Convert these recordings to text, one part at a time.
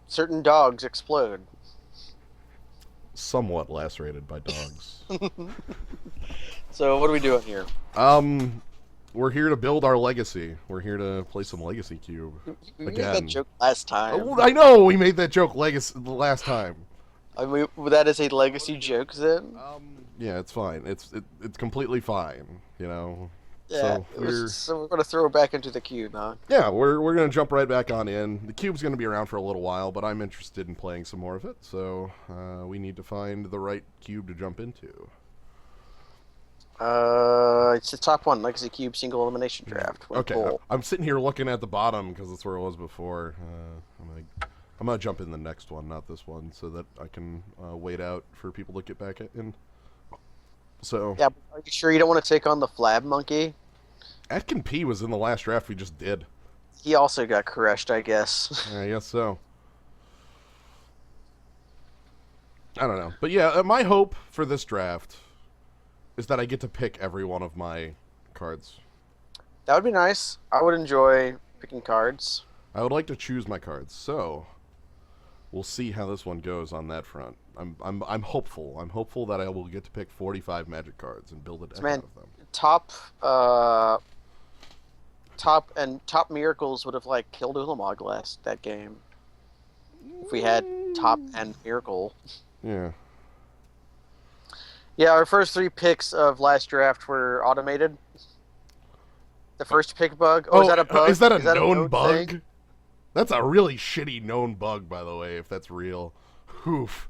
certain dogs explode. Somewhat lacerated by dogs. So what are we doing here? Um, we're here to build our legacy. We're here to play some Legacy Cube We made that again. joke last Oh, time. I know we made that joke legacy the last time. I mean, that is a legacy joke then. Yeah, it's fine. It's completely fine. You know. Yeah, So it was. So we're gonna throw it back into the cube, huh? we're gonna jump right back on in. The cube's gonna be around for a little while, but I'm interested in playing some more of it. So we need to find the right cube to jump into. It's the top one, legacy cube single elimination draft. Win Okay, pool. I'm sitting here looking at the bottom because that's where it was before. I'm gonna jump in the next one, not this one, so that I can wait out for people to get back in. So Yeah, are you sure you don't want to take on the Flab Monkey? Atkin P was in the last draft we just did. He also got crushed, I guess. I guess so. I don't know, but yeah, my hope for this draft is that I get to pick every one of my cards. That would be nice. I would enjoy picking cards. I would like to choose my cards, so we'll see how this one goes on that front. I'm hopeful. I'm hopeful that I will get to pick 45 Magic cards and build a deck Man, out of them. Top miracles would have like killed Ulamog last that game. If we had top and miracle. Yeah. Yeah, our first 3 picks of last draft were automated. The first pick bug. Oh, is that a bug? Is that a that known bug? thing? That's a really shitty known bug, by the way, if that's real. Oof.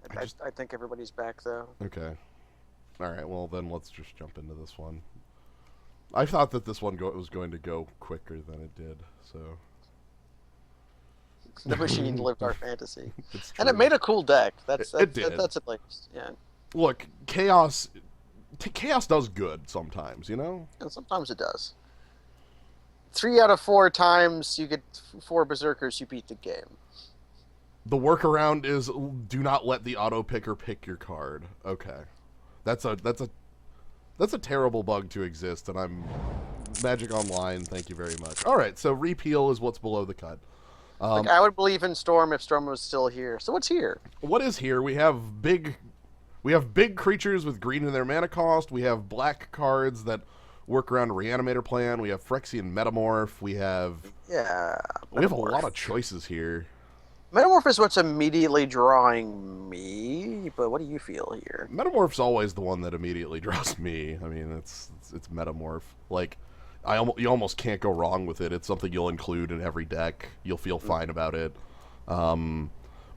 I think everybody's back though. Okay. Alright, well then let's just jump into this one. I thought that this one was going to go quicker than it did, so... The machine lived our fantasy. It's And it true. made a cool deck. That's It did. That's at least, yeah. Look, Chaos does good sometimes, you know? And sometimes it does. 3 out of 4 times you get 4 berserkers, you beat the game. The workaround is do not let the auto picker pick your card. Okay. That's a terrible bug to exist, and I'm Magic Online, thank you very much. Alright, so repeal is what's below the cut. Like, I would believe in Storm if Storm was still here. So what's here? What is here? We have big creatures with green in their mana cost. We have black cards that work around Reanimator plan. We have Phyrexian Metamorph. We have a lot of choices here. Metamorph is what's immediately drawing me, but what do you feel here? Metamorph's always the one that immediately draws me. I mean, it's Metamorph. Like, you almost can't go wrong with it. It's something you'll include in every deck. You'll feel fine about it.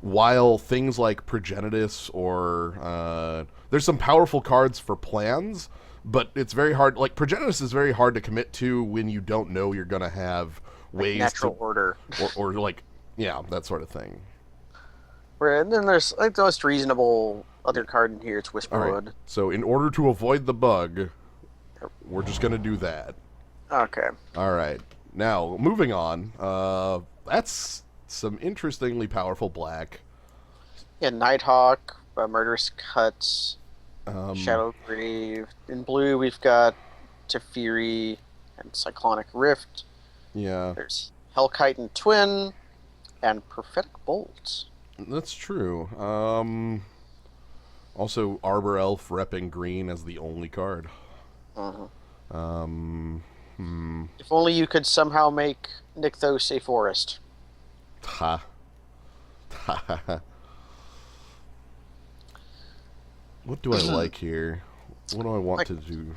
While things like Progenitus or there's some powerful cards for plans, but it's very hard. Like, Progenitus is very hard to commit to when you don't know you're gonna have ways natural order or like, yeah, that sort of thing. And then there's like the most reasonable other card in here. It's Whisperwood. Right. So in order to avoid the bug, we're just gonna do that. Okay. All right. Now moving on. That's some interestingly powerful black. Yeah, Nighthawk, Murderous Cuts, Shadow Grave. In blue, we've got Teferi and Cyclonic Rift. Yeah. There's Hellkite and Twin, and Prophetic Bolt. That's true. Also, Arbor Elf repping green as the only card. If only you could somehow make Nykthos a forest. Ha. What do I like here? What do I want to do?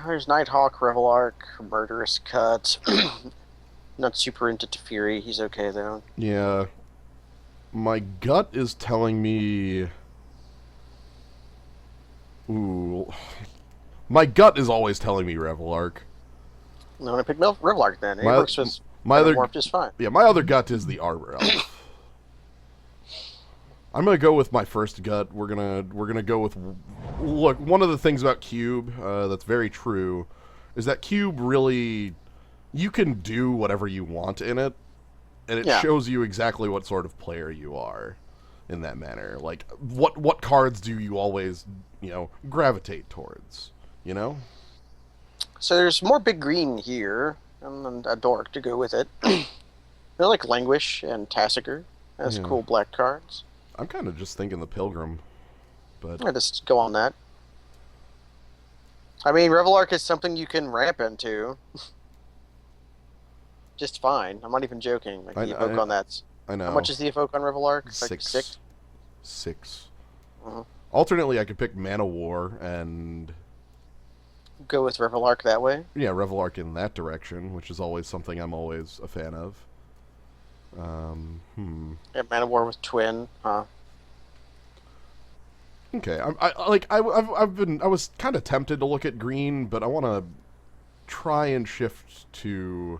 There's Nighthawk, Revelark, Murderous Cut. Not super into Teferi. He's okay though. Yeah. My gut is telling me... Ooh. My gut is always telling me Revelark. I'm gonna pick Revelark then. It works with Metamorph just fine. Yeah, my other gut is the Arbor Elf. I'm gonna go with my first gut. We're gonna go with... Look, one of the things about Cube that's very true is that Cube really... You can do whatever you want in it, and it shows you exactly what sort of player you are in that manner. Like, what cards do you always, gravitate towards, you know? So there's more big green here, and a dork to go with it. They're like Languish and Tassiger as Yeah. cool black cards. I'm kind of just thinking the Pilgrim, but I just go on that. I mean, Revelark is something you can ramp into just fine. I'm not even joking. Like I, the evoke I, on that. I How know. much is the evoke on Revelark? Like Six. six. Six. Uh-huh. Alternately, I could pick Mana War and Go with Revelark that way. yeah, Revelark in that direction, which is always something I'm always a fan of. Yeah, Mana War with Twin. Okay, I was kind of tempted to look at green, but I want to try and shift to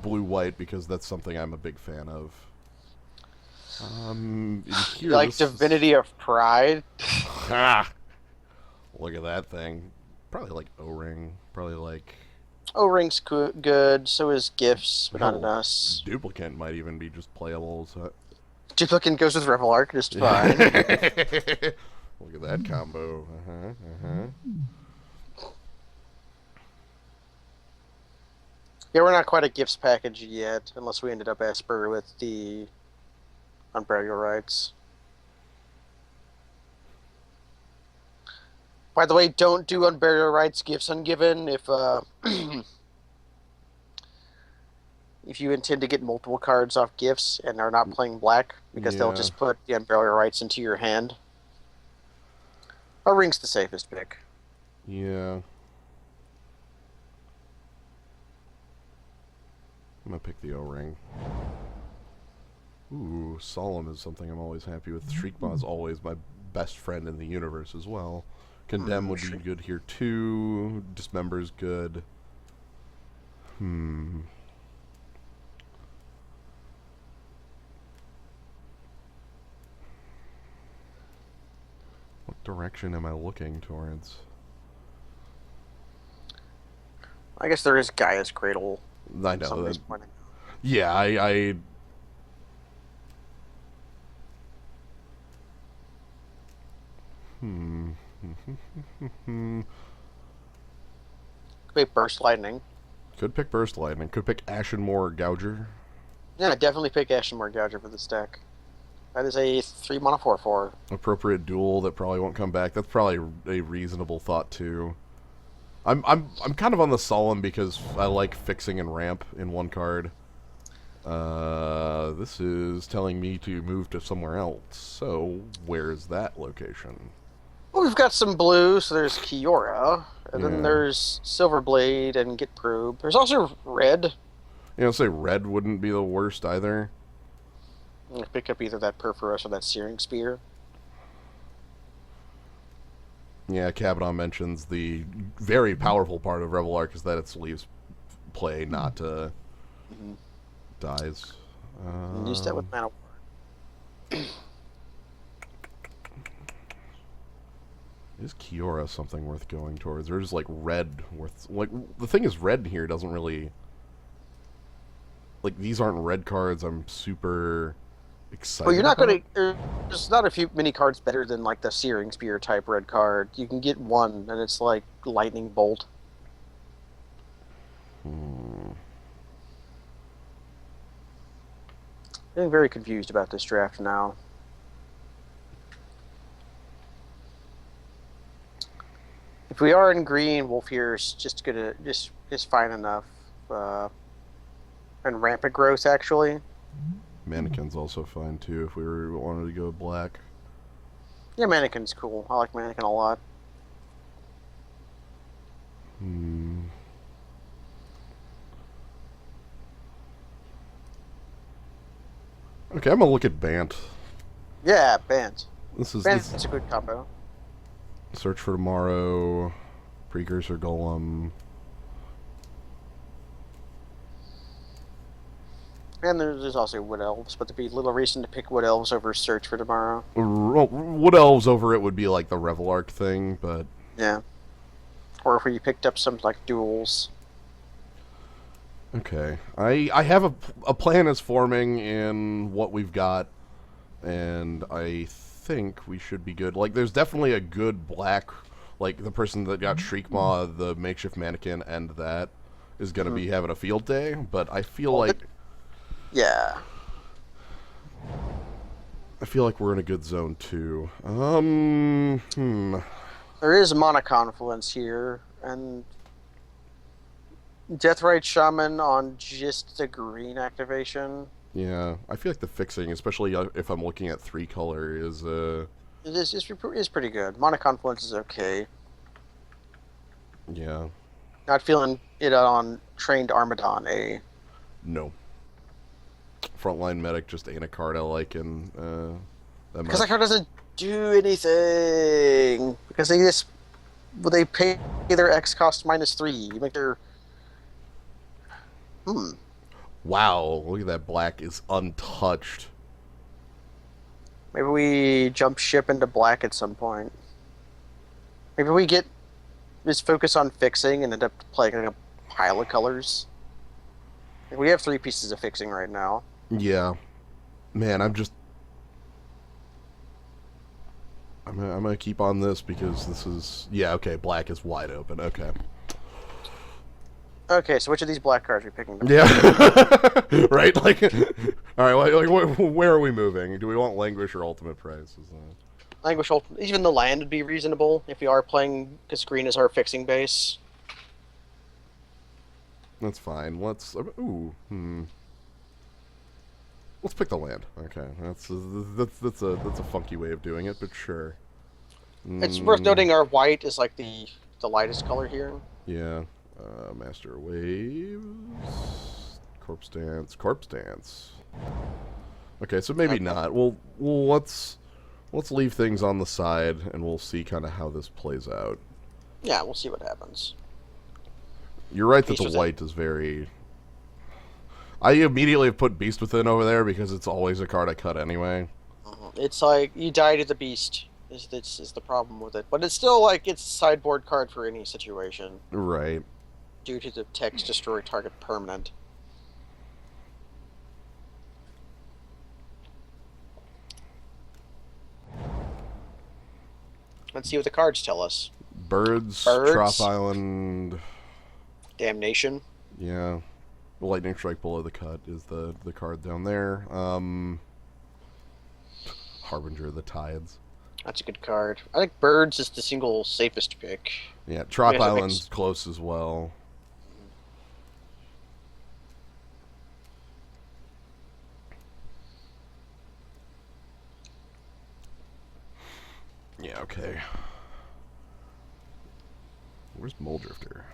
blue white because that's something I'm a big fan of. In here, Like Divinity of Pride. Ah, look at that thing. Probably like O-ring. Probably like O-Ring's good. So is Gifts, but not an hell, us. duplicate might even be just playable. So. Duplicate goes with Revelark just fine. Look at that combo. Yeah, we're not quite a Gifts package yet, unless we ended up Esper with the Unburial Rights. By the way, don't do Unburial Rights Gifts Ungiven if you intend to get multiple cards off Gifts and are not playing black, because they'll Yeah. just put the Unburial Rights into your hand. O-Ring's the safest pick. Yeah. I'm gonna pick the O-ring. Ooh, Solemn is something I'm always happy with. Shriekmaw is always my best friend in the universe as well. Condemn would be good here too. Dismember's good. What direction am I looking towards? I guess there is Gaia's Cradle. I know. Somebody's pointing. Yeah, I Could Burst Lightning. could pick Burst Lightning. Could pick Ashenmoor Gouger. Yeah, definitely pick Ashenmoor Gouger for this deck. That is a 3-mana 4/4. Appropriate duel that probably won't come back. That's probably a reasonable thought too. I'm kind of on the Solemn because I like fixing and ramp in one card. This is telling me to move to somewhere else. So where's that location? Well, we've got some blue, so there's Kiora, and Yeah. then there's Silverblade and Get Probe. There's also red. You know, say red wouldn't be the worst either. You can pick up either that Perforos or that Searing Spear. Yeah, Cabanon mentions the very powerful part of Revelark is that it leaves play, not dies. And use that with Mana War. Is Kiora something worth going towards? There's like red worth. Like the thing is, red here doesn't really. Like these aren't red cards. I'm super excited. Well, you're not about. going to. There's not many cards better than like the Searing Spear type red card. You can get one, and it's like Lightning Bolt. I'm getting very confused about this draft now. If we are in green, Wolf here is just fine enough. And Rampant Growth actually. Mannequin's also fine too if we wanted to go black. Yeah, Mannequin's cool. I like Mannequin a lot. Okay, I'm gonna look at Bant. Yeah, Bant. This is Bant's a good combo. Search for Tomorrow, Precursor Golem. And there's also Wood Elves, but there'd be little reason to pick Wood Elves over Search for Tomorrow. Wood Elves over it would be like the Revelark thing, but Yeah. Or if you picked up some like duels. okay. I have a plan is forming in what we've got, and I think we should be good. Like, there's definitely a good black, like the person that got Shriekmaw, the makeshift mannequin, and that is going to be having a field day. But I feel like Yeah. I feel like we're in a good zone too. There is mana confluence here, and Deathrite Shaman on just the green activation. Yeah, I feel like the fixing, especially if I'm looking at 3-color, is Is pretty good. Mana confluence is okay. yeah, Not feeling it on trained Armadon, eh? no. Frontline medic just ain't a card I like in that Because that much. card doesn't do anything. Because they pay their X cost -3. You make their hmm. Wow, look at that, black is untouched. Maybe we jump ship into black at some point. Maybe we get just focus on fixing and end up playing like a pile of colors. Like, we have 3 pieces of fixing right now. Yeah, man, I'm gonna keep on this because this is yeah okay. Black is wide open. Okay. Okay, so which of these black cards are we picking? Yeah. Right. Like, all right. Where are we moving? Do we want Languish or Ultimate Price? Languish Ultimate. Even the land would be reasonable if we are playing because green is our fixing base. That's fine. Let's pick the land. Okay. That's a funky way of doing it, but sure. It's worth noting our white is like the lightest color here. Yeah. Master Waves. Corpse Dance. Okay, so maybe not. Let's leave things on the side and we'll see kind of how this plays out. Yeah, we'll see what happens. You're right that Beast the Within. white is very. I immediately have put Beast Within over there because it's always a card I cut anyway. It's like you die to the beast. Is the problem with it, but it's still like it's a sideboard card for any situation. Right. Due to the text destroy target permanent. Let's see what the cards tell us. Birds, Birds. Trop Island. Damnation. Yeah. Lightning Strike below the cut is the card down there. Harbinger of the Tides. That's a good card. I think Birds is the single safest pick. Yeah, Trop Because it Island's makes- close as well. Yeah, okay. Where's Mole Drifter?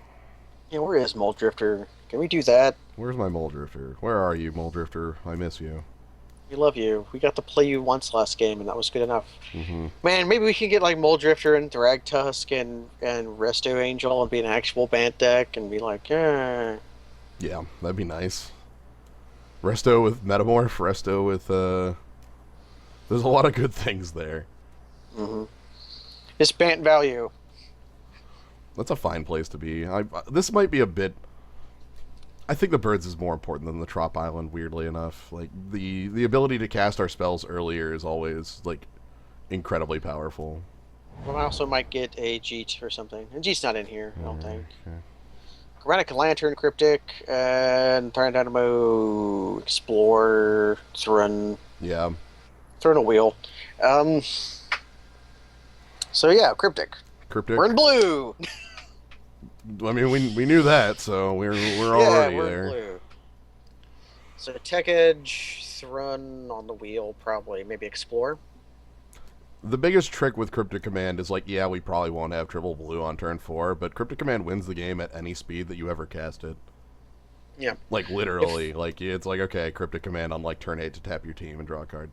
Yeah, where is Mold Drifter? Can we do that? Where's my Mole Drifter? Where are you, Mole Drifter? I miss you. We love you. We got to play you once last game, and that was good enough. Mm-hmm. Man, maybe we can get like Mold Drifter and Thragtusk and Resto Angel and be an actual Bant deck and be like, eh. Yeah, that'd be nice. Resto with Metamorph, Resto with, there's a lot of good things there. Mm-hmm. It's Bant value. That's a fine place to be. This might be a bit... I think the Birds is more important than the Trop Island, weirdly enough. Like, the ability to cast our spells earlier is always, like, incredibly powerful. Well, I also might get a Jeet or something. And Jeet's not in here, I don't think. Okay. Chromatic Lantern, Cryptic, and Tyrant Dynamo, Explore, Thrun Yeah. a wheel. So yeah, Cryptic. Cryptic. We're in blue! I mean, we knew that, so we're Yeah, already we're there. in blue. So Tech Edge, Thrun on the wheel, probably. Maybe Explore. The biggest trick with Cryptic Command is, like, yeah, we probably won't have triple blue on turn 4, but Cryptic Command wins the game at any speed that you ever cast it. Yeah. Like, literally. Like, it's like, okay, Cryptic Command on, like, turn 8 to tap your team and draw a card.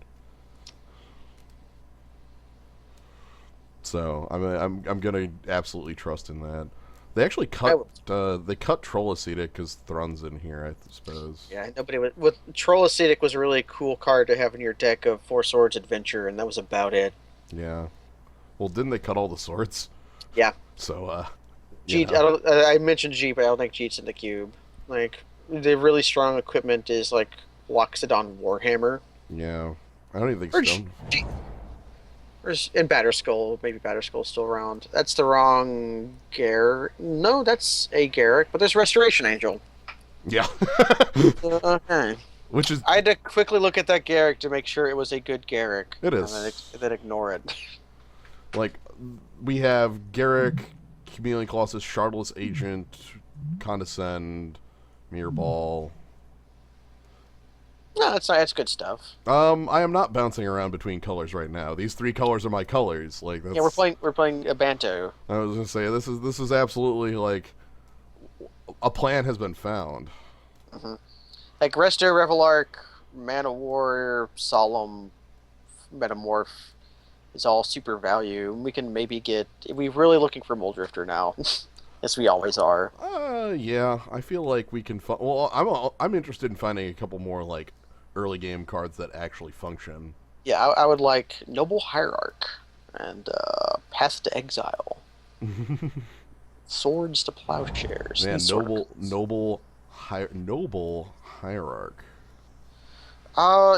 So, I'm gonna absolutely trust in that. They actually cut, they cut Troll Ascetic because Thrun's in here, I suppose. Yeah, nobody with Troll Ascetic was a really cool card to have in your deck of Four Swords Adventure, and that was about it. Yeah. Well, didn't they cut all the swords? Yeah. So, Jeet, yeah. I mentioned Jeet, but I don't think Jeet's in the cube. Like, the really strong equipment is, like, Loxodon Warhammer. Yeah. I don't even think Or Stone... And Batterskull. Maybe Batterskull's still around. That's the wrong Garrick. No, that's a Garrick, but there's Restoration Angel. Yeah. Okay. which is I had to quickly look at that Garrick to make sure it was a good Garrick, it and is then ignore it. like we have Garrick, Chameleon Colossus, Shardless Agent, Condescend, Mirror Ball. No, that's good stuff. I am not bouncing around between colors right now. These three colors are my colors. Like that's. Yeah, we're playing a Banto. I was gonna say this is absolutely like a plan has been found. Hmm. Like Resto, Revelark, Mana Warrior, Solemn, Metamorph is all super value. We can maybe get. We're really looking for Muldrifter now, as we always are. Yeah, I feel like we can. Well, I'm interested in finding a couple more like early game cards that actually function. Yeah, I would like Noble Hierarch and Path to Exile, Swords to Plowshares. Man, these sort of noble hierarch.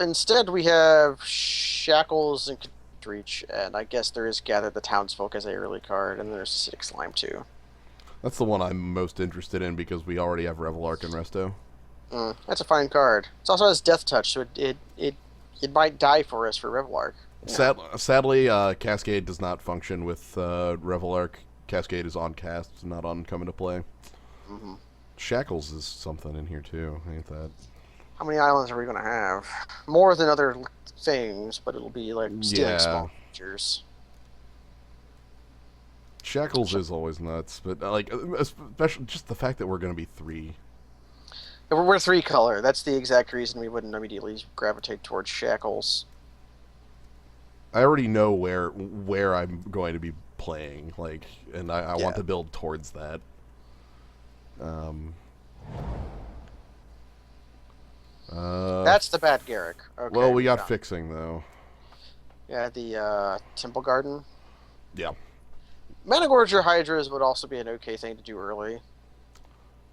Instead we have Shackles and Reach, and I guess there is Gather the Townsfolk as a early card, and there's Acidic Slime too. That's the one I'm most interested in because we already have Revelark and Resto. That's a fine card. It also has Death Touch, so it might die for us for Revelark. Yeah. Sadly, Cascade does not function with Revelark. Cascade is on cast, not on come into play. Mm-hmm. Shackles is something in here too, ain't that? How many islands are we going to have? More than other things, but it'll be like stealing small creatures. Shackles is always nuts, but like especially just the fact that we're going to be 3. We're 3-color. That's the exact reason we wouldn't immediately gravitate towards Shackles. I already know where I'm going to be playing, like, and I want to build towards that. That's the bad Garrick. Okay, well, we got fixing though. Yeah, the Temple Garden. Yeah. Managorger Hydras would also be an okay thing to do early.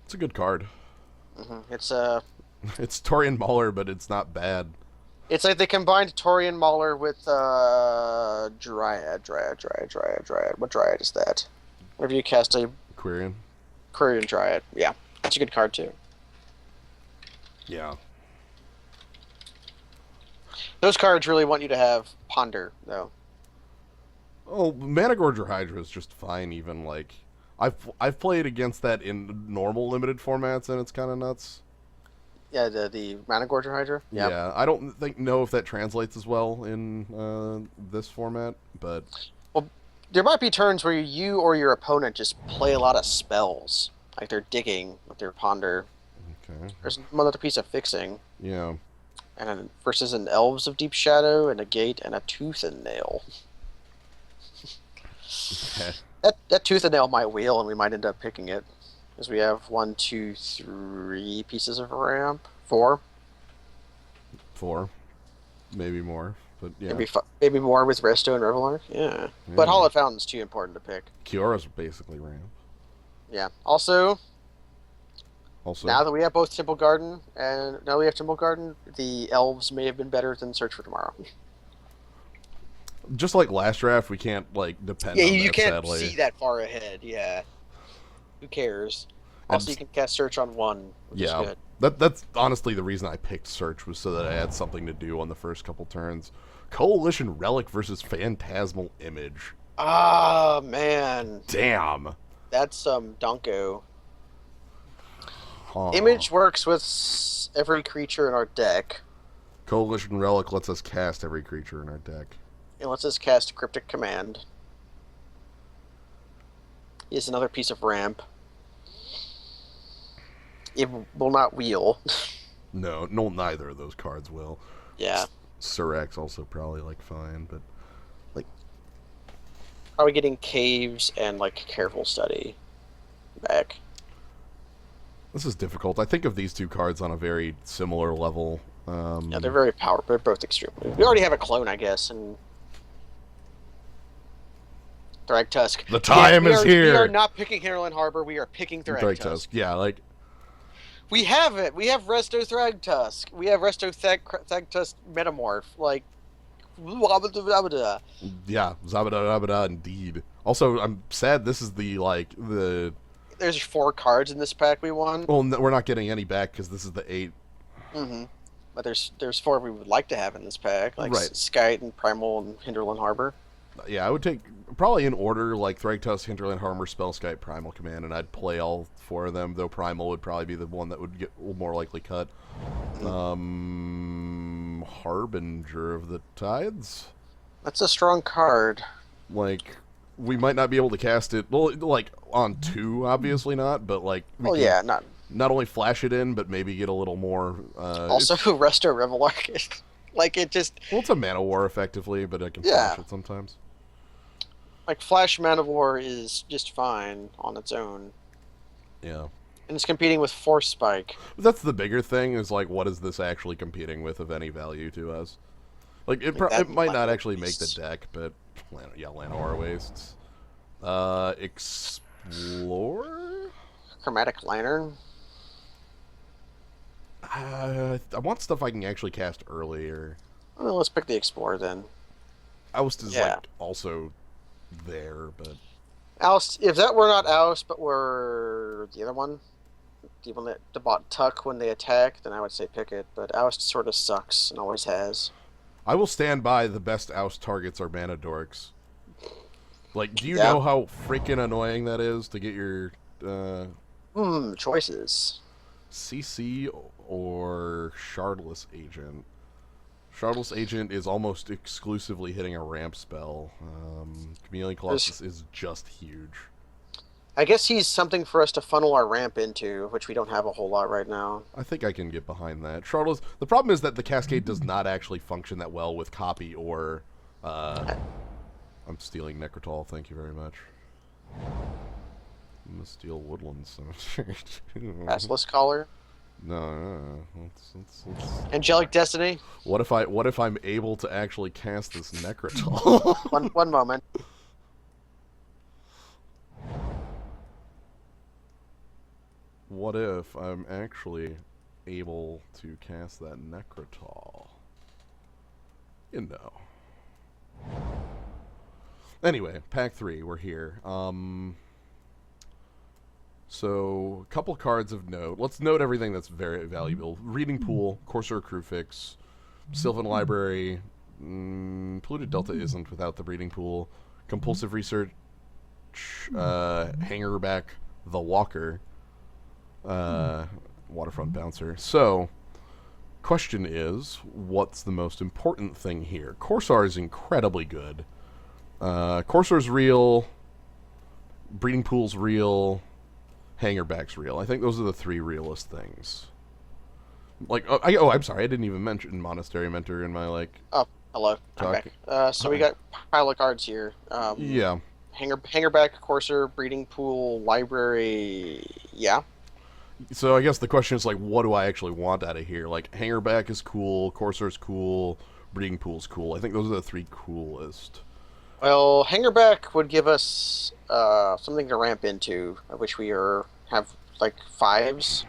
It's a good card. Mm-hmm. It's Torian Mauler, but it's not bad. It's like they combined Torian Mauler with Dryad. What Dryad is that? Whenever you cast a Quirion Dryad. Yeah, that's a good card too. Yeah. Those cards really want you to have Ponder, though. Oh, Managorger Hydra is just fine. Even like I've played against that in normal limited formats, and it's kind of nuts. Yeah, the Managorger Hydra. Yep. Yeah, I don't know if that translates as well in this format, but well, there might be turns where you or your opponent just play a lot of spells, like they're digging with their Ponder. Okay. There's another piece of fixing. Yeah. And then versus an Elves of Deep Shadow and a Gate and a Tooth and Nail. Okay. That Tooth and Nail might wheel, and we might end up picking it, because we have 1, 2, 3 pieces of ramp. 4. 4, maybe more, but yeah. Maybe more with Resto and Revelark. Yeah. But Hallowed Fountain's too important to pick. Kiora's basically ramp. Yeah. Also, now that we have both Temple Garden the Elves may have been better than Search for Tomorrow. Just like last draft, we can't like depend on you that, can't sadly. see that far ahead. Yeah. Who cares? Also, you can cast Search on 1, which is good. That's honestly the reason I picked Search, was so that I had something to do on the first couple turns. Coalition Relic versus Phantasmal Image. Ah, man. Damn. That's Donko. Huh. Image works with every creature in our deck. Coalition Relic lets us cast every creature in our deck. It lets us cast Cryptic Command. Is another piece of ramp. It will not wheel. No, neither of those cards will. Yeah. Surex also probably fine, but Are we getting Caves and Careful Study back? This is difficult. I think of these two cards on a very similar level. Yeah, they're very powerful. They're both extremely. We already have a clone, I guess, and Thragtusk. The time is here. We are not picking Heroin Harbor. We are picking Thragtusk. Yeah, we have it. We have Resto Thragtusk. We have Resto Thragtusk Metamorph. Yeah, Zabada indeed. Also, I'm sad this is the There's 4 cards in this pack we won. Well, we're not getting any back because this is the 8. Mm-hmm. but there's four we would like to have in this pack, like Right. Skite and Primal and Hinterland Harbor. Yeah, I would take probably in order like Thragtusk, Hinterland, Harmer, Spellskite, Primal Command, and I'd play all four of them. Though Primal would probably be the one that would get more likely cut. Harbinger of the Tides. That's a strong card. Like we might not be able to cast it. Well, like on two, obviously not. But like we Well, can yeah, not not only flash it in, but maybe get a little more. also Resto Revelark. Like it just Well, it's a mana war effectively, but I can yeah, flash it sometimes. like Flash Mana War is just fine on its own, Yeah. and it's competing with Force Spike. That's the bigger thing is like what is this actually competing with of any value to us? Like it, Like that it might not Llanowar actually make the Wastes. deck, but yeah, Llanowar Wastes. Explore. Chromatic Lantern. I want stuff I can actually cast earlier. Well, let's pick the Explorer then. Oust is Yeah. like also there, but Oust, if that were not Oust, but were the other one, the one that bought Tuck when they attack, then I would say pick it. But Oust sort of sucks and always has. I will stand by the best Oust targets are mana dorks. Like, do you Yeah. know how freaking annoying that is to get your Choices. CC or Shardless Agent? Shardless Agent is almost exclusively hitting a ramp spell. Chameleon Colossus is just huge. I guess he's something for us to funnel our ramp into, which we don't have a whole lot right now. I think I can get behind that. Shardless. The problem is that the Cascade does not actually function that well with copy or. I'm stealing Necrotol. Thank you very much. I'm gonna steal Woodland Cemetery. Basilisk Collar. No. Let's. Angelic Destiny. What if I'm able to actually cast this Necrotol? One moment. What if I'm actually able to cast that Necrotol? You know. Anyway, pack 3, we're here. So, a couple cards of note. Let's note everything that's very valuable. Reading Pool, Corsair Crewfix, Sylvan Library, Polluted Delta isn't without the Breeding Pool, Compulsive Research, Hangerback, The Walker, Waterfront Bouncer. So, question is, what's the most important thing here? Corsair is incredibly good. Corsair's real, Breeding Pool's real, Hangerback's real. I think those are the three realest things. Like, I'm sorry, I didn't even mention Monastery Mentor in my, like... Oh, hello. I'm Talk. back. So we got pile of cards here. Yeah. Hangerback, Corsair, Breeding Pool, Library. Yeah. So I guess the question is, like, what do I actually want out of here? Like, Hangerback is cool, Corsair's cool, Breeding Pool's cool. I think those are the three coolest. Well, Hangerback would give us something to ramp into, of which we have like 5s.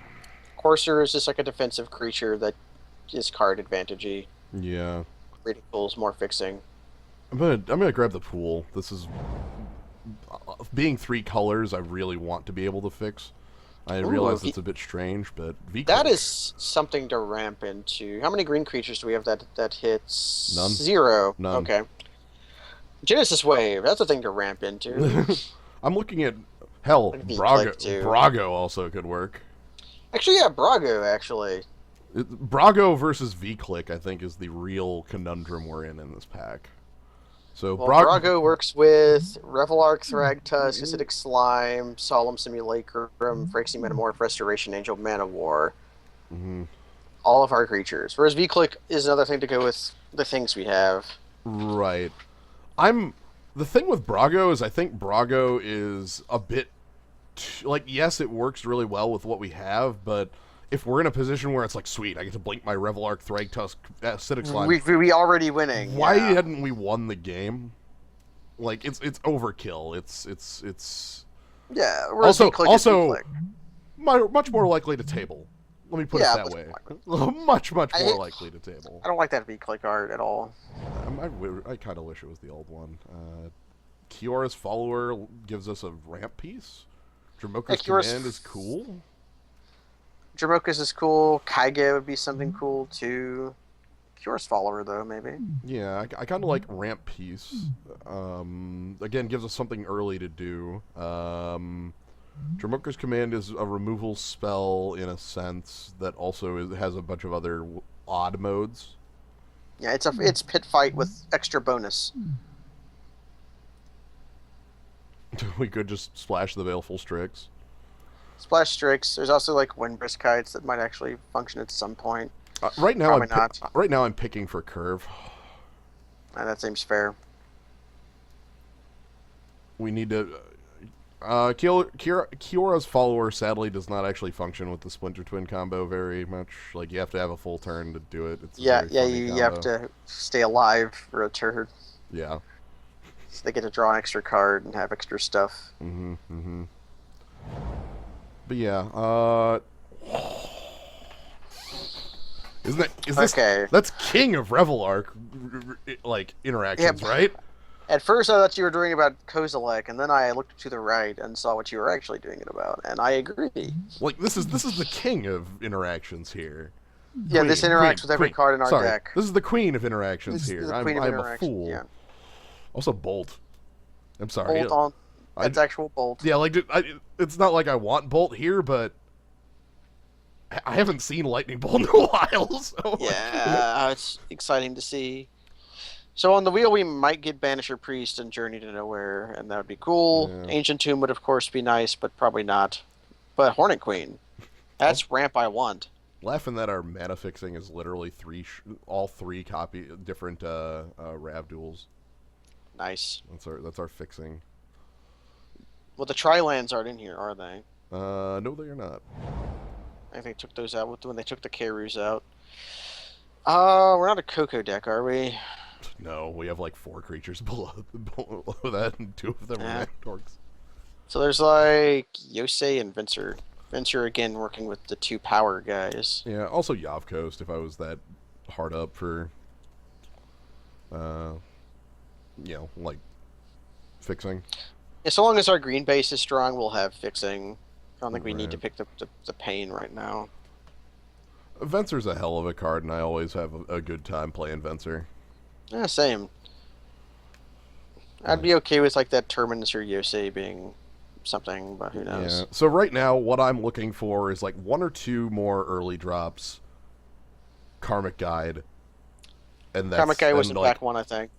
Corsair is just like a defensive creature that is card advantagey. Yeah. Breeding Pool's more fixing. I'm gonna grab the pool. This is... being 3 colors, I really want to be able to fix. I realize it's a bit strange, but that is something to ramp into. How many green creatures do we have that hits? None. 0. None. Okay. Genesis Wave, that's a thing to ramp into. I'm looking at... Hell, Like Brago also could work. Actually, yeah, Brago, actually. Brago versus V-Click, I think, is the real conundrum we're in this pack. So Well, Brago works with Revelark, Thragtusk, Acidic Slime, Solemn Simulacrum, Phyrexian Metamorph, Restoration Angel, Mana War. All of our creatures. Whereas V-Click is another thing to go with the things we have. Right. The thing with Brago is I think Brago is a bit... like, yes, it works really well with what we have, but if we're in a position where it's like, sweet, I get to blink my Revelark, Thragtusk, Acidic Slime... We already winning. Why hadn't we won the game? Like, it's overkill. It's... Yeah, also much more likely to table. Let me put it that way. Much more likely to table. I don't like that V-Click art at all. I kind of wish it was the old one. Kiora's Follower gives us a ramp piece. Dramoka's Command is cool. Dramokus is cool. Kaige would be something cool too. Curious follower though, maybe. Yeah, I kind of like ramp piece. Again, gives us something early to do. Dramoka's command is a removal spell in a sense that also has a bunch of other odd modes. Yeah, it's pit fight with extra bonus. We could just splash the Baleful Strix. Splash Strix. There's also like Windbrisk Kites that might actually function at some point. Right now, Probably not. right now I'm picking for curve. That seems fair. We need to. Kiora's follower sadly does not actually function with the Splinter Twin combo very much. Like you have to have a full turn to do it. It's Yeah, a very yeah, funny you have combo. to stay alive for a turn. Yeah. So they get to draw an extra card and have extra stuff. But yeah, is this Okay. that's king of Revel Arc like interactions, Yeah. right? At first, I thought you were doing about Kozilek, and then I looked to the right and saw what you were actually doing it about, and I agree. Like this is the king of interactions here. Yeah, this interacts with every queen. card in our Sorry, deck. this is the queen of interactions This here. is the queen of I'm a interaction. fool. Yeah. Also, Bolt. I'm sorry. Bolt on. That's actual Bolt. Yeah, like it's not like I want Bolt here, but I haven't seen Lightning Bolt in a while. So Yeah, it's exciting to see. So on the wheel, we might get Banisher Priest and Journey to Nowhere, and that would be cool. Yeah. Ancient Tomb would, of course, be nice, but probably not. But Hornet Queen. That's ramp I want. laughing that our mana fixing is literally all three different Rav duels. Nice. That's our fixing. Well, the Tri-lands aren't in here, are they? No, they are not. I think they took those out when they took the Karus out. We're not a Coco deck, are we? No, we have like 4 creatures below that, and 2 of them are Yeah. Mandorks. So there's like Yosei and Venser. Venser again working with the 2 power guys. Yeah, also Yav Coast if I was that hard up for, like fixing. Yeah, so long as our green base is strong, we'll have fixing. I don't think we need to Right. pick the pain right now. Venser's a hell of a card, and I always have a good time playing Venser. Yeah, same. I'd be okay with like that Terminus or Yosei being something, but who knows? Yeah. So right now, what I'm looking for is like 1 or 2 more early drops. Karmic Guide, and that's Karmic Guy was in like, back 1, I think.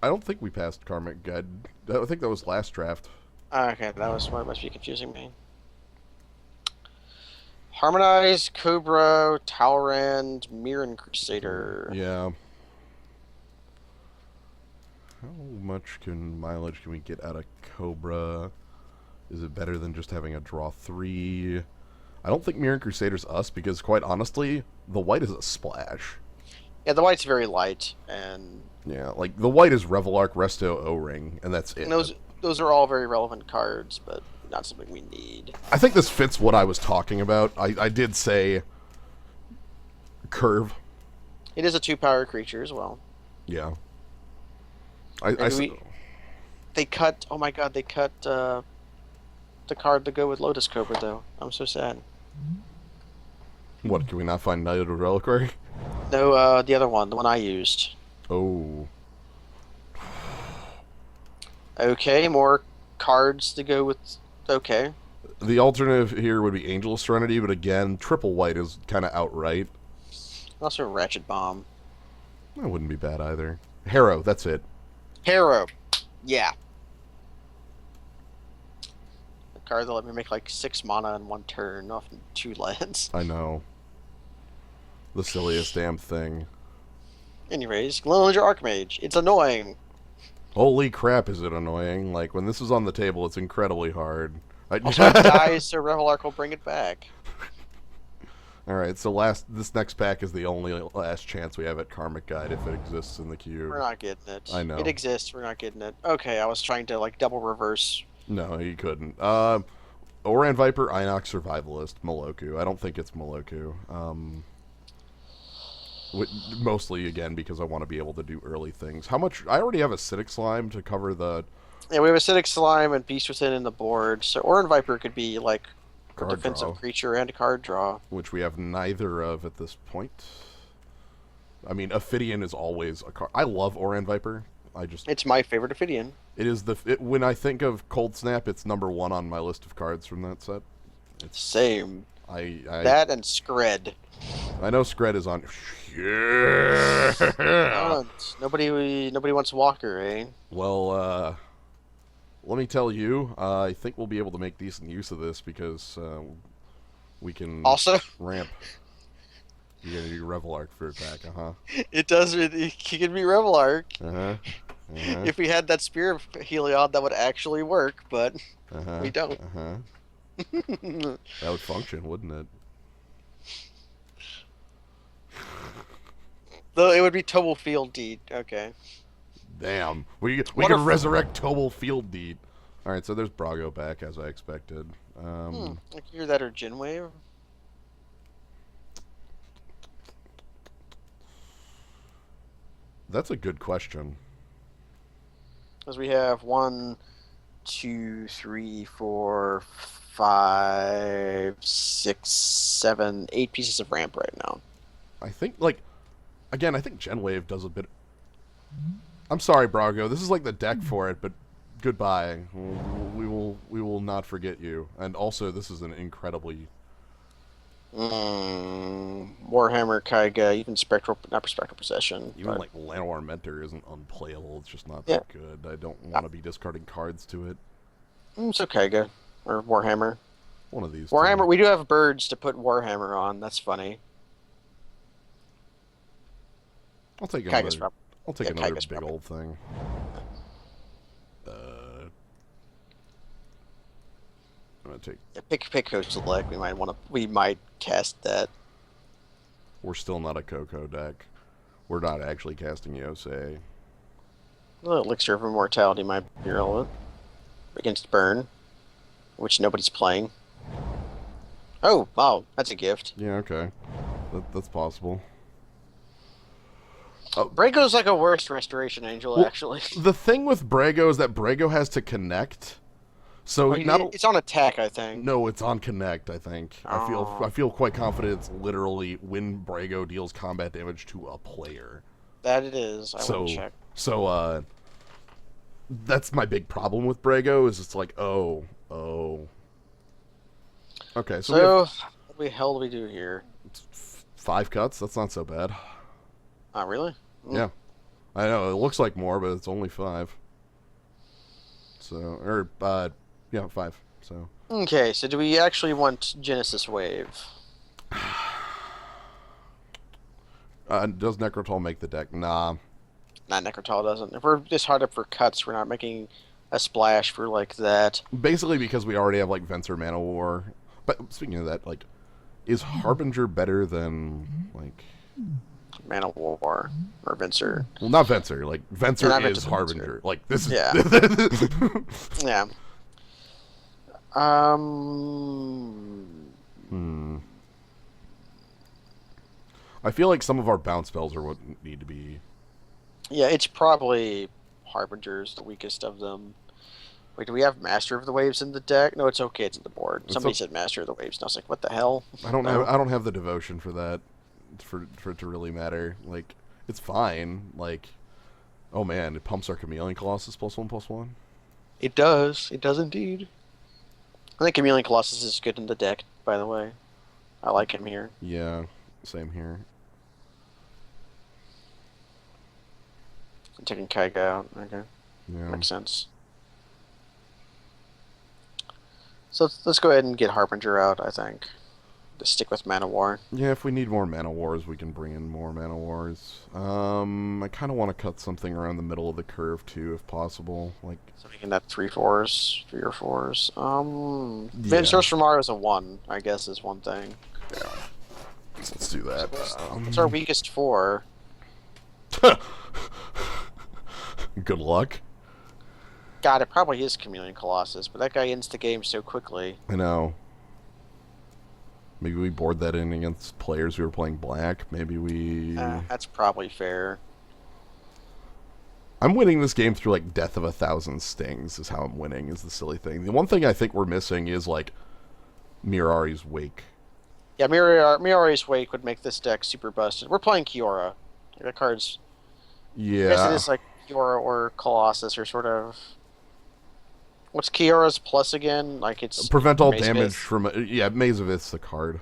I don't think we passed Karmic Guide. I think that was last draft. Okay, that was what must be confusing me. Harmonize, Cobra, Talrand, Mirren Crusader. Yeah. How much mileage can we get out of Cobra? Is it better than just having a draw 3? I don't think Mirren Crusader's us because, quite honestly, the white is a splash. Yeah, the white's very light, and Yeah, like the white is Revel Arc, Resto, O-Ring, and that's it. those are all very relevant cards, but not something we need. I think this fits what I was talking about. I did say curve. It is a 2-power creature as well. Yeah. They cut. Oh my god, they cut the card to go with Lotus Cobra though. I'm so sad. What, can we not find Knight of the Reliquary? No, the other one, the one I used. Oh. Okay, more cards to go with. Okay. The alternative here would be Angel of Serenity, but again, triple white is kind of outright. Also Ratchet Bomb. That wouldn't be bad either. Harrow, that's it. Harrow. Yeah. The card that let me make like 6 mana in 1 turn off 2 lands. I know. The silliest damn thing. Anyways, Glowlander Archmage. It's annoying. Holy crap, is it annoying. Like, when this is on the table, it's incredibly hard. Also, it dies, so Revel Arc will bring it back. Alright, so this next pack is the only last chance we have at Karmic Guide if it exists in the queue. We're not getting it. I know. It exists, we're not getting it. Okay, I was trying to like double reverse. No, you couldn't. Oran Viper, Inox Survivalist, Moloku. I don't think it's Moloku. Mostly, again, because I want to be able to do early things. How much... I already have Acidic Slime to cover the... Yeah, we have Acidic Slime and Beast Within in the board, so Oran Viper could be like for Card defensive draw, creature and card draw. which we have neither of at this point. I mean, Ophidian is always a card. I love Oran Viper. It's my favorite Ophidian. It is when I think of Cold Snap, it's number one on my list of cards from that set. It's Same. I That and Scred. I know Scred is on. Yeah. Nobody wants Walker, eh? Well, let me tell you, I think we'll be able to make decent use of this because we can Also, ramp. You're gonna do Revel Arc for attack, it does. It can be Revel Arc. Uh-huh. If we had that Spear of Heliod, that would actually work, but we don't. That would function, wouldn't it? Though it would be Tobal Field Deed. Okay. Damn. We What can if- resurrect Tobal Field Deed. Alright, so there's Brago back, as I expected. Like either that or Genwave. That's a good question. Because we have 1, 2, 3, 4, 5, 6, 7, 8 pieces of ramp right now. I think, like, again, I think Genwave does a bit... I'm sorry, Brago. This is like the deck for it, but goodbye. We will not forget you. And also, this is an incredibly... Warhammer, Kaiga, even Spectral, not Spectral Possession. Even but like Llanowar Mentor isn't unplayable. It's just not that good. I don't want to be discarding cards to it. So Kaiga or Warhammer. One of these. Warhammer. Two. We do have birds to put Warhammer on. That's funny. I'll take Kaiga's another. I'll take yeah, another Kaiga's big probably. old thing. I'm gonna take. Yeah, pick Coach Select. We might cast that. We're still not a Coco deck. We're not actually casting Yosei. Elixir of Immortality might be relevant against Burn, which nobody's playing. Oh, wow, that's a gift. Yeah, okay. That's possible. Brago's like a worse Restoration Angel, Well, actually. The thing with Brago is that Brago has to connect. So It's on attack, I think. No, it's on connect, I think. Oh. I feel quite confident it's literally when Brago deals combat damage to a player. That it is. I will check. So that's my big problem with Brago is it's like, oh. Okay, so What the hell do we do here? 5 cuts, that's not so bad. Oh, really? Yeah. I know, it looks like more, but it's only 5. So, yeah, 5. So. Okay, so do we actually want Genesis Wave? Does Necrotal make the deck? Nah. Nah, Necrotal doesn't. If we're just hard up for cuts, we're not making a splash for like that. Basically because we already have like Venser Mana War. But speaking of that, like, is Harbinger better than like Mana War or Venser? Well, not Venser. Like Venser Not is Venser, Harbinger. Venser. Like this is Yeah. Yeah. I feel like some of our bounce spells are what need to be. Yeah, it's probably Harbinger's the weakest of them. Wait, do we have Master of the Waves in the deck? No, it's okay. It's in the board. Somebody said Master of the Waves, and I was like, "What the hell?" I don't have the devotion for that, for it to really matter. Like, it's fine. Like, oh man, it pumps our Chameleon Colossus +1/+1. It does. It does indeed. I think Chameleon Colossus is good in the deck. By the way, I like him here. Yeah, same here. I'm taking Kaiga out. Okay, Yeah. makes sense. So let's go ahead and get Harbinger out, I think. Just stick with Mana War. Yeah, if we need more Mana Wars, we can bring in more Mana Wars. I kind of want to cut something around the middle of the curve, too, if possible. Like, So we can have 3 or 4s. Yeah. Vince Roshamar is a 1, I guess, is one thing. yeah. So let's do that. What's our weakest 4? Good luck. God, it probably is Chameleon Colossus, but that guy ends the game so quickly. I know. Maybe we board that in against players who are playing black. Maybe we... That's probably fair. I'm winning this game through, like, Death of 1,000 Stings is how I'm winning, is the silly thing. The one thing I think we're missing is, like, Mirari's Wake. Yeah, Mirari's Wake would make this deck super busted. We're playing Kiora. That card's. I guess it Yeah. is like Kiora or Colossus or sort of. What's Kiora's plus again? Like it's Prevent all Maze damage Myth. from... Yeah, Maze of Ith's the card.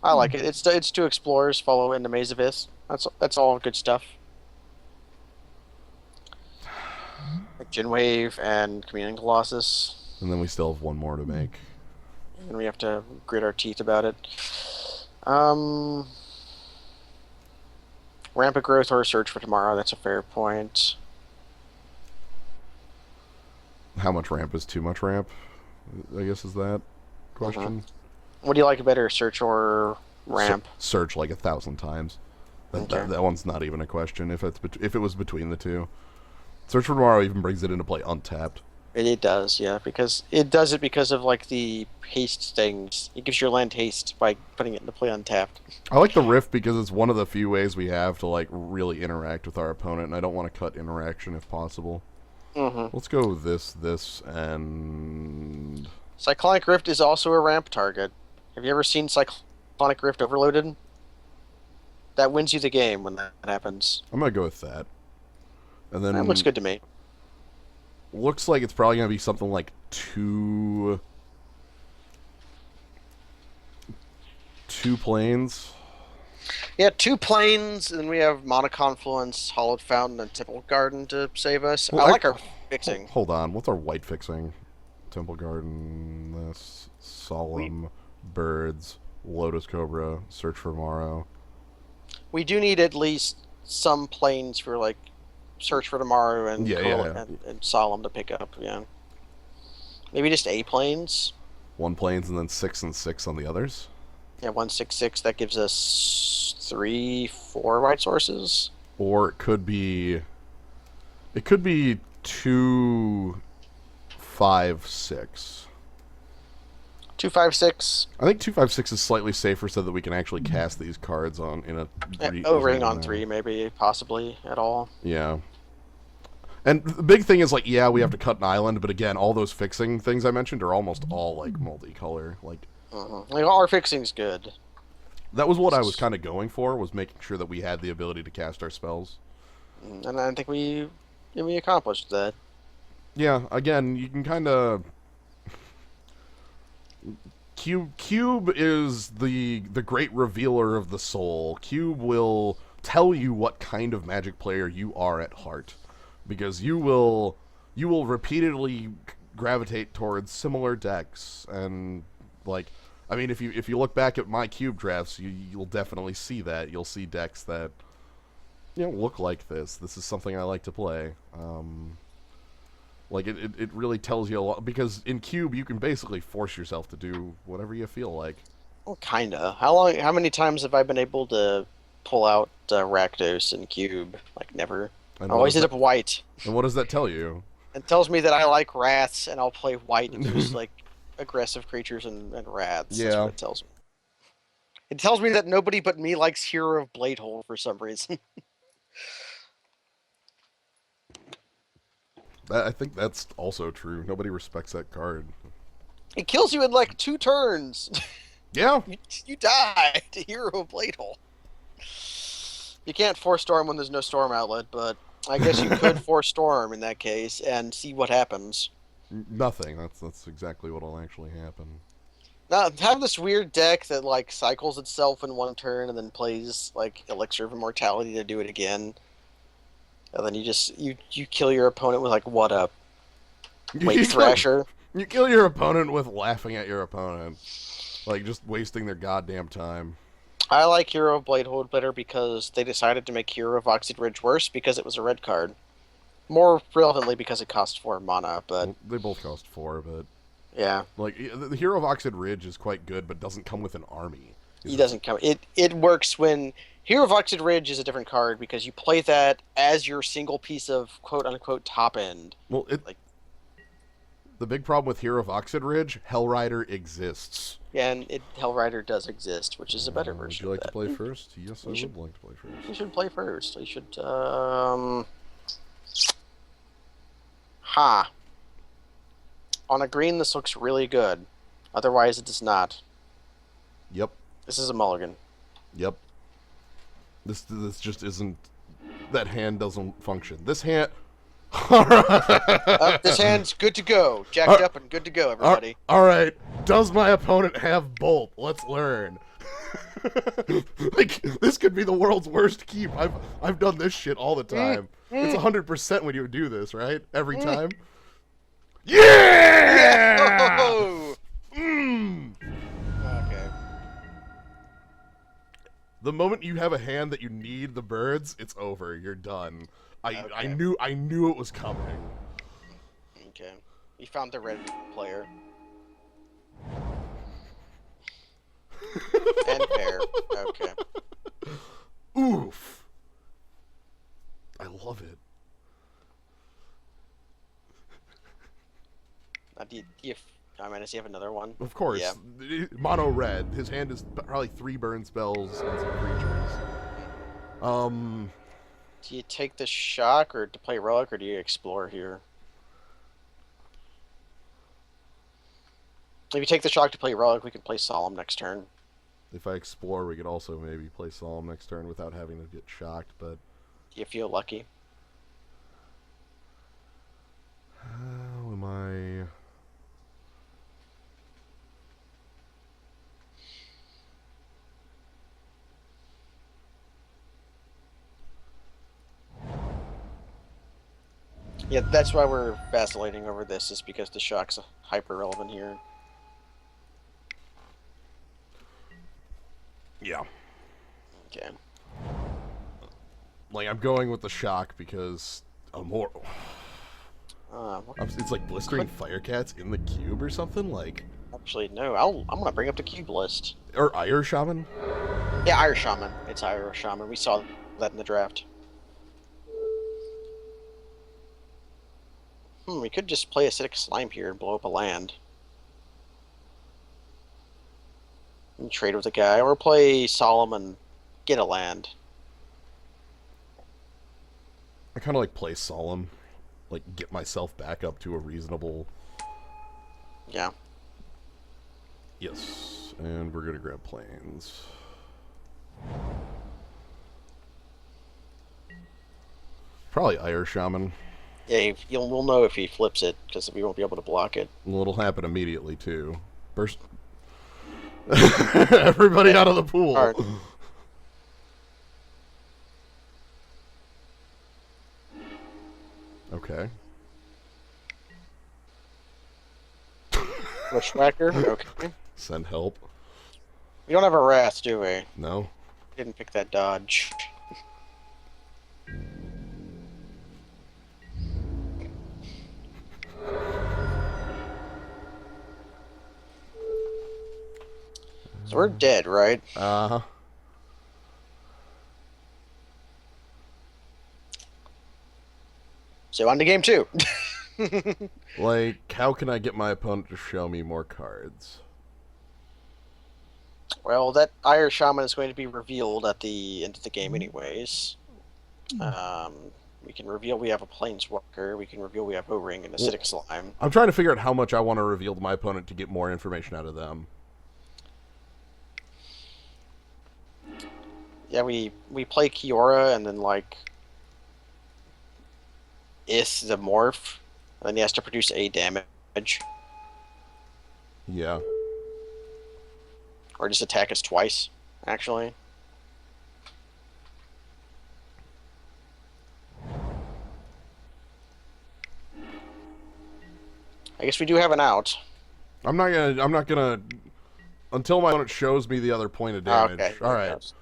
I like it. It's two explorers follow into Maze of Ith. That's all good stuff. Like Genwave and Communing Colossus. And then we still have one more to make. And we have to grit our teeth about it. Um, Rampant Growth or Search for Tomorrow. That's a fair point. How much ramp is too much ramp? I guess is that question. What do you like better, Search or Ramp? Search like 1,000 times. That one's not even a question. If it was between the two, Search for Tomorrow even brings it into play untapped. It does, yeah, because it does it because of like the haste things. It gives your land haste by putting it into play untapped. I like the Rift because it's one of the few ways we have to like really interact with our opponent, and I don't want to cut interaction if possible. Let's go this, and Cyclonic Rift is also a ramp target. Have you ever seen Cyclonic Rift overloaded? That wins you the game when that happens. I'm gonna go with that. And then That looks good to me. Looks like it's probably gonna be something like two planes. Yeah, 2 planes, and then we have Mana Confluence, Hollowed Fountain, and Temple Garden to save us. Well, I like our fixing. Hold on, what's our white fixing? Temple Garden, this, Solemn, Birds, Lotus Cobra, Search for Morrow. We do need at least some planes for like Search for Tomorrow and and Solemn to pick up. Yeah, maybe just A planes. 1 planes and then 6 and 6 on the others. Yeah, 166. That gives us 3, 4 white sources. Or it could be 2, 5, 6. 2, 5, 6. I think 2, 5, 6 is slightly safer so that we can actually cast these cards on in a Overhang on 3, maybe, possibly at all. Yeah. And the big thing is, like, yeah, we have to cut an island, but again, all those fixing things I mentioned are almost all, like, multicolor. Like, like our fixing's good. That was what I was kind of going for, was making sure that we had the ability to cast our spells. And I think we accomplished that. Yeah, again, you can kind of... Cube is the great revealer of the soul. Cube will tell you what kind of Magic player you are at heart, because you will repeatedly gravitate towards similar decks, and like, I mean, if you look back at my Cube drafts, you'll definitely see that. You'll see decks that look like this. This is something I like to play. Like, it really tells you a lot, because in Cube you can basically force yourself to do whatever you feel like. Well, kinda. How many times have I been able to pull out Rakdos in Cube? Like, never. I always end up white. And what does that tell you? It tells me that I like rats, and I'll play white and use, like, aggressive creatures and rats. Yeah. That's what it tells me. It tells me that nobody but me likes Hero of Bladehold for some reason. I think that's also true. Nobody respects that card. It kills you in like 2 turns. Yeah. You die to Hero of Bladehold. You can't force Storm when there's no Storm outlet, but I guess you could force Storm in that case and see what happens. Nothing. That's exactly what'll actually happen. Now, have this weird deck that like cycles itself in 1 turn and then plays like Elixir of Immortality to do it again. And then you kill your opponent with like what, a Wake Thrasher? You kill your opponent with laughing at your opponent. Like, just wasting their goddamn time. I like Hero of Bladehold better because they decided to make Hero of Oxide Ridge worse because it was a red card. More relevantly because it cost 4 mana, but... Well, they both cost 4, but... Yeah. Like, the Hero of Oxide Ridge is quite good, but doesn't come with an army. He doesn't come... It works when... Hero of Oxide Ridge is a different card because you play that as your single piece of quote-unquote top end. Well, the big problem with Hero of Oxide Ridge, Hellrider exists. Yeah, and Hellrider does exist, which is a better version Would you like of that. to play first? Yes, I would like to play first. You should play first. You should, On a green, this looks really good. Otherwise, it does not. Yep. This is a mulligan. Yep. This just isn't. That hand doesn't function. This hand. This hand's good to go. Jacked up and good to go, everybody. All right. Does my opponent have bolt? Let's learn. Like, this could be the world's worst keep. I've done this shit all the time. It's 100% when you do this, right? Every time. Yeah! Oh! Mm. Okay. The moment you have a hand that you need the birds, it's over. You're done. I knew it was coming. Okay. We found the red player. And bear. Okay. Oof. I love it. Does he have another one? Of course. Yeah. Mono red. His hand is probably 3 burn spells and some creatures. Do you take the shock or to play relic, or do you explore here? If you take the shock to play relic, we can play solemn next turn. If I explore, we could also maybe play solemn next turn without having to get shocked, but... Do you feel lucky? How am I... Yeah, that's why we're vacillating over this, is because the shock's hyper relevant here. Yeah. Okay. Like, I'm going with the shock because more. What It's like blistering Firecats in the cube or something, like. Actually, no. I'm gonna bring up the cube list. Or Ire Shaman. Yeah, Irish Shaman. It's Irish Shaman. We saw that in the draft. We could just play Acidic Slime here and blow up a land. And trade with the guy, or play Solemn and get a land. I kind of like play solemn, like get myself back up to a reasonable. Yeah. Yes, and we're gonna grab planes. Probably Ire Shaman. Yeah, we'll know if he flips it, because we won't be able to block it. Well, it'll happen immediately too. Burst. Everybody out of the pool. Hard. Okay. Bushwhacker? Okay. Send help. We don't have a Wrath, do we? No. Didn't pick that dodge. So we're dead, right? Uh-huh. So on to game 2. Like, how can I get my opponent to show me more cards? Well, that Irish Shaman is going to be revealed at the end of the game anyways. We can reveal we have a Planeswalker, we can reveal we have O-Ring and Acidic Slime. I'm trying to figure out how much I want to reveal to my opponent to get more information out of them. Yeah, we play Kiora and then, like, Is the Morph, and then he has to produce A damage. Yeah. Or just attack us twice, actually. I guess we do have an out. I'm not gonna until my opponent shows me the other point of damage. Okay. All right.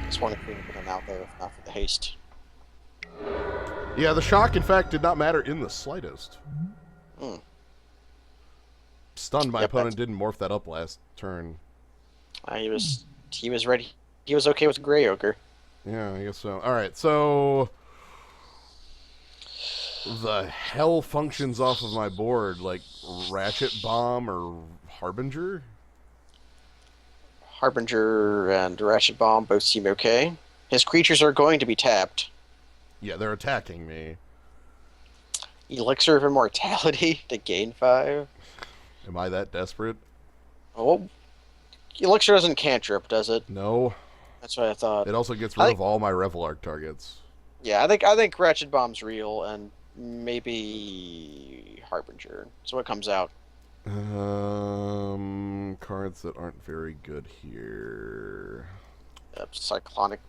Just wanted to put an out there, if not for the haste. Yeah, the shock, in fact, did not matter in the slightest. Stunned, my opponent didn't morph that up last turn. He was ready. He was okay with Grey Ogre. Yeah, I guess so. All right, so the hell functions off of my board, like Ratchet Bomb or Harbinger? Harbinger and Ratchet Bomb both seem okay. His creatures are going to be tapped. Yeah, they're attacking me. Elixir of Immortality to gain 5. Am I that desperate? Oh, Elixir doesn't cantrip, does it? No. That's what I thought. It also gets I rid think, of all my Revelark targets. yeah, I think Ratchet Bomb's real, and maybe Harbinger. So what comes out? Cards that aren't very good here. Cyclonic.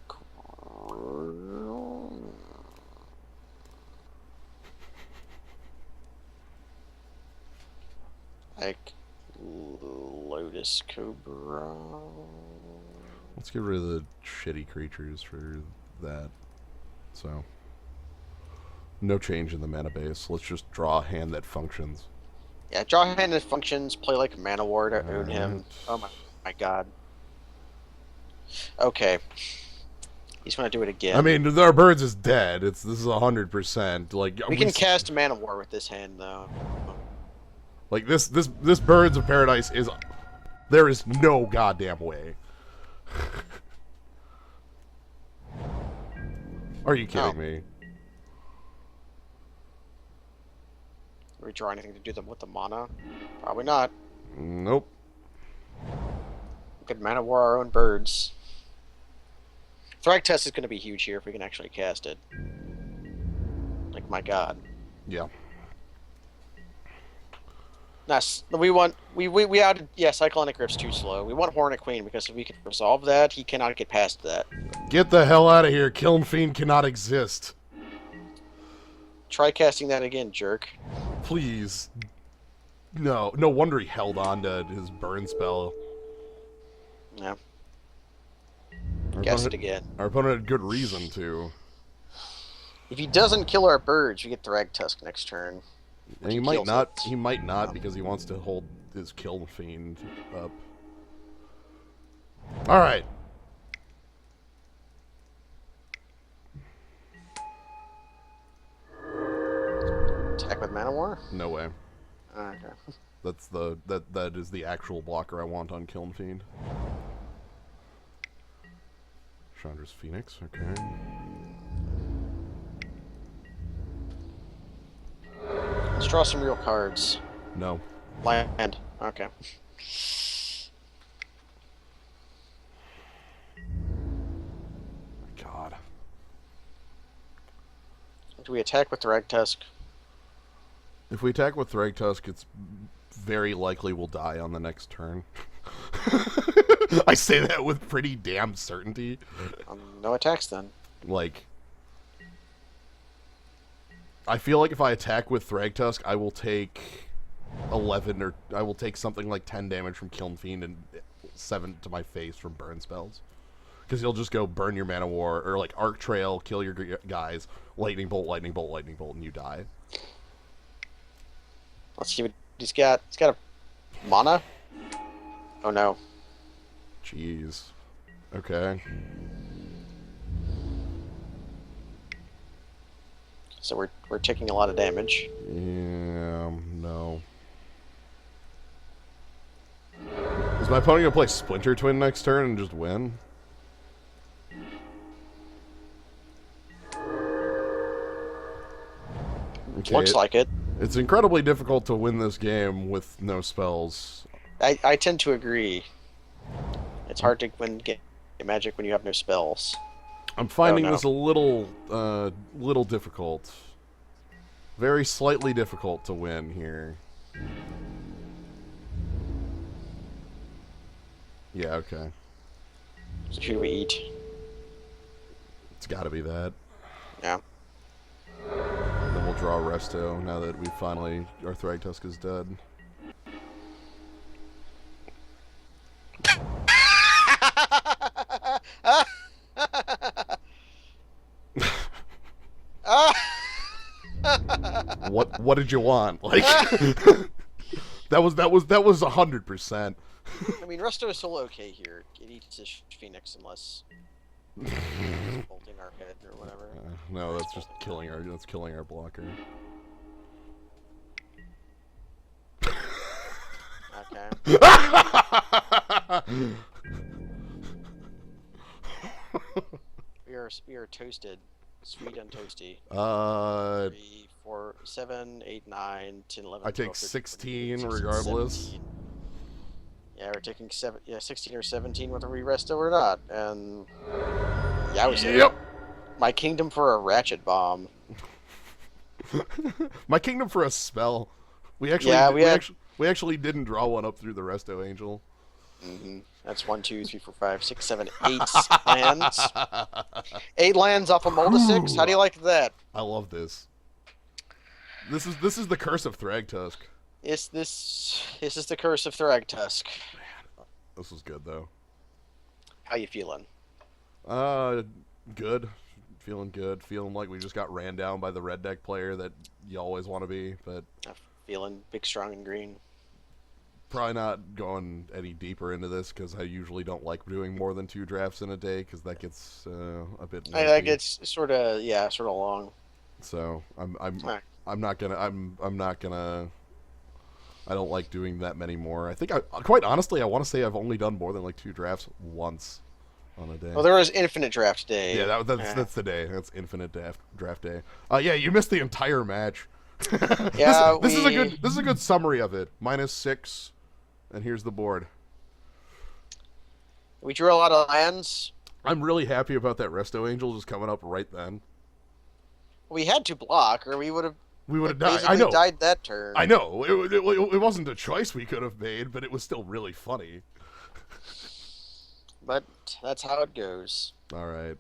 Like Lotus Cobra. Let's get rid of the shitty creatures for that. So, no change in the mana base. Let's just draw a hand that functions. Yeah, draw a hand that functions, play like Mana War to own him. Alright. Oh my god. Okay. He's gonna do it again. I mean, our birds is dead. This is 100%. Like we can cast Mana War with this hand though. Like this Birds of Paradise is. There is no goddamn way. Are you kidding me? Do we draw anything to do them with the mana? Probably not. Nope. We could Mana War our own birds. Thrag Test is going to be huge here if we can actually cast it. Like, my god. Yeah. Nice. We outed. Yeah, Cyclonic Rift's too slow. We want Hornet Queen because if we can resolve that, he cannot get past that. Get the hell out of here. Kiln Fiend cannot exist. Try casting that again, jerk. Please. No wonder he held on to his burn spell. Yeah. Cast it again. Our opponent had good reason to. If he doesn't kill our birds, we get Thrag Tusk next turn. And he might not. He might not because he wants to hold his Kiln Fiend up. All right. Attack with Mana War? No way. Okay. That's that is the actual blocker I want on Kiln Fiend. Chandra's Phoenix. Okay. Let's draw some real cards. No. Land. Okay. God. Do we attack with Thrag Tusk? If we attack with Thragtusk, it's very likely we'll die on the next turn. I say that with pretty damn certainty. No attacks then. Like, I feel like if I attack with Thragtusk, I will take 11 or I will take something like 10 damage from Kiln Fiend and 7 to my face from burn spells. Because he'll just go burn your Mana War or like Arc Trail, kill your guys, Lightning Bolt, Lightning Bolt, Lightning Bolt, and you die. Let's see what he's got. He's got a mana? Oh no. Jeez. Okay. So we're taking a lot of damage. Yeah, no. Is my opponent gonna play Splinter Twin next turn and just win? Okay, Looks like it. It's incredibly difficult to win this game with no spells. I tend to agree. It's hard to get magic when you have no spells. I'm finding this a little difficult. Very slightly difficult to win here. Yeah, okay. So who do we eat? It's gotta be that. Yeah. Then we'll draw Resto now that we finally our Thragtusk is dead. What did you want? Like that was 100%. I mean, Resto is still okay here. It eats his Phoenix unless bolting our head or whatever. No, that's just killing our. That's killing our blocker. Okay. We are toasted. Sweet and toasty. Uh, 3, 4, 7, 8, 9, 10, 11, I 12, take 13, 14, 16 15, 16, regardless. 17. Yeah, we're taking 16 or 17 whether we resto or not. And yowza. Yep. My kingdom for a ratchet bomb. My kingdom for a spell. We actually Yeah, we had. we actually didn't draw one up through the Resto Angel. That's 1, 2, 3, 4, 5, 6, 7, 8 lands. 8 lands off a Molda 6. How do you like that? I love this. This is the curse of Thragtusk. This is the curse of Thragtusk. This was good though. How you feeling? Good. Feeling good. Feeling like we just got ran down by the red deck player that you always want to be, but I'm feeling big, strong, and green. probably not going any deeper into this because I usually don't like doing more than 2 drafts in a day because that gets a bit. I think it's sort of long. So I'm not gonna. I don't like doing that many more. I think quite honestly I want to say I've only done more than like 2 drafts once on a day. Well, there was Infinite Draft Day. Yeah, that's the day. That's Infinite Draft Day. Yeah, you missed the entire match. Yeah, this is a good summary of it. -6, and here's the board. We drew a lot of lands. I'm really happy about that Resto Angel just coming up right then. We had to block, or we would have. We would have died. I Basically know. died that turn. I know. It wasn't a choice we could have made, but it was still really funny. But that's how it goes. All right.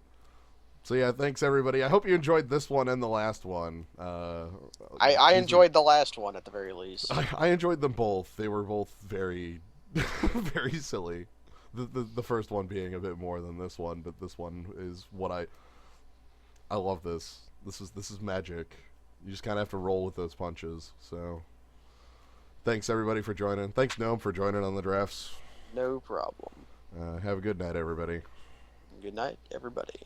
So yeah, thanks everybody. I hope you enjoyed this one and the last one. I enjoyed the last one at the very least. I enjoyed them both. They were both very, very silly. The first one being a bit more than this one, but this one is what I love this. This is magic. You just kind of have to roll with those punches. So, thanks everybody for joining. Thanks Gnome for joining on the drafts. No problem. Have a good night, everybody. Good night, everybody.